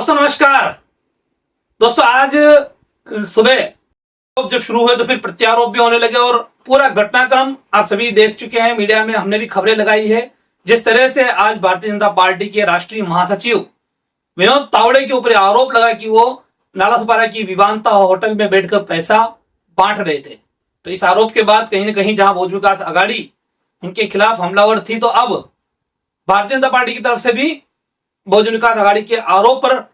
दोस्तों नमस्कार। दोस्तों आज सुबह जब शुरू हुए तो फिर प्रत्यारोप भी होने लगे और पूरा घटनाक्रम आप सभी देख चुके हैं, मीडिया में हमने भी खबरें लगाई है। जिस तरह से आज भारतीय जनता पार्टी के राष्ट्रीय महासचिव विनोद तावड़े के ऊपर आरोप लगा कि वो नालासोपारा की विवांता होटल में बैठकर पैसा बांट रहे थे, तो इस आरोप के बाद कहीं ना कहीं जहां बहुजन विकास आघाड़ी उनके खिलाफ हमलावर थी, तो अब भारतीय जनता पार्टी की तरफ से भी बहुजन विकास आघाड़ी के आरोप पर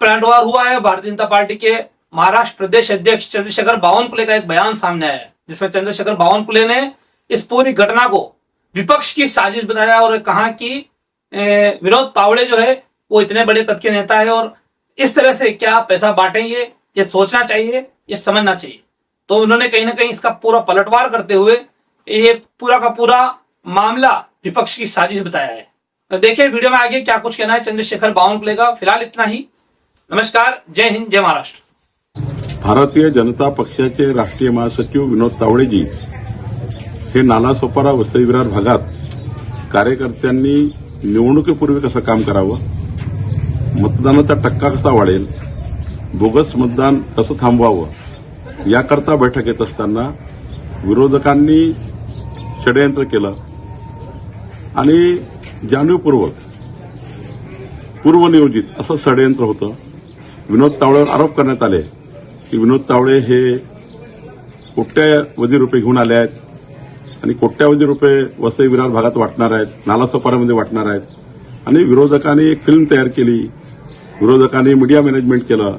पलटवार हुआ है। भारतीय जनता पार्टी के महाराष्ट्र प्रदेश अध्यक्ष चंद्रशेखर बावनकुले का एक बयान सामने आया है, जिसमें चंद्रशेखर बावनकुले ने इस पूरी घटना को विपक्ष की साजिश बताया और कहा कि विनोद तावड़े जो है वो इतने बड़े कद के नेता है और इस तरह से क्या पैसा बांटेंगे, ये सोचना चाहिए, ये समझना चाहिए। तो उन्होंने कहीं ना कहीं इसका पूरा पलटवार करते हुए ये पूरा का पूरा मामला विपक्ष की साजिश बताया है। तो देखिए वीडियो में आगे क्या कुछ कहना है चंद्रशेखर बावनकुले का। फिलहाल इतना ही। नमस्कार, जय हिंद, जय महाराष्ट्र। भारतीय जनता पक्षाचे राष्ट्रीय महासचिव विनोद तावडेजी हे नालासोपारा वसई विरार भागात कार्यकर्त्यांनी निवडणुकीपूर्वी कसं काम करावं, मतदानाचा टक्का कसा वाढेल, बोगस मतदान कसं थांबवावं याकरता बैठक येत असताना विरोधकांनी षडयंत्र केलं आणि जाणीवपूर्वक पूर्वनियोजित असं षडयंत्र होतं। विनोद तावडेवर आरोप करण्यात आले की विनोद तावडे हे कोट्यावधी रुपये घेऊन आले आहेत आणि कोट्यावधी रुपये वसई विरार भागात वाटणार आहेत, नालासोपारामध्ये वाटणार आहेत आणि विरोधकांनी एक फिल्म तयार केली, विरोधकांनी मीडिया मॅनेजमेंट केलं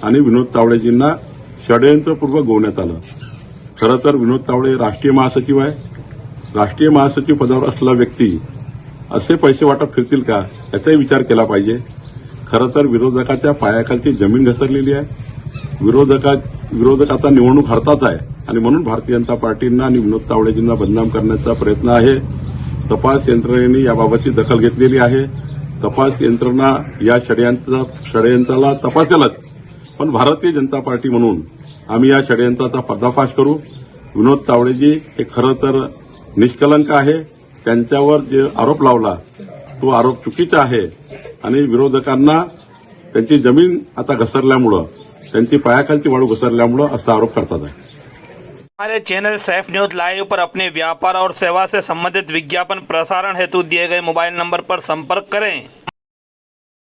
आणि विनोद तावडेजींना षडयंत्रपूर्वक गोवण्यात आलं। खरं तर विनोद तावडे राष्ट्रीय महासचिव आहे। राष्ट्रीय महासचिव पदावर असलेला व्यक्ती असे पैसे वाटप फिरतील का याचाही विचार केला पाहिजे। खरं तर विरोधकाच्या पायाखालची जमीन घसरलेली आहे। विरोधक आता निवडणूक हरतात आहे आणि म्हणून भारतीय जनता पार्टींना आणि विनोद तावडेजींना बदनाम करण्याचा प्रयत्न आहे। तपास यंत्रणेने याबाबतची दखल घेतलेली आहे। तपास यंत्रणा या षडयंत्राला तपासेलच, पण भारतीय जनता पार्टी म्हणून आम्ही या षडयंत्राचा पर्दाफाश करू। विनोद तावडेजी हे खरं तर निष्कलंक आहे। त्यांच्यावर जे आरोप लावला तो आरोप चुकीचा आहे आणि विरोधकांना त्यांची जमीन आता घसरल्यामुळं, त्यांची पायाखालची वाळू घसरल्यामुळं असा आरोप करतात आहे। हमारे चैनल सैफ न्यूज लाइव पर अपने व्यापार और सेवा से संबंधित विज्ञापन प्रसारण हेतु दिए गए मोबाइल नंबर पर संपर्क करें।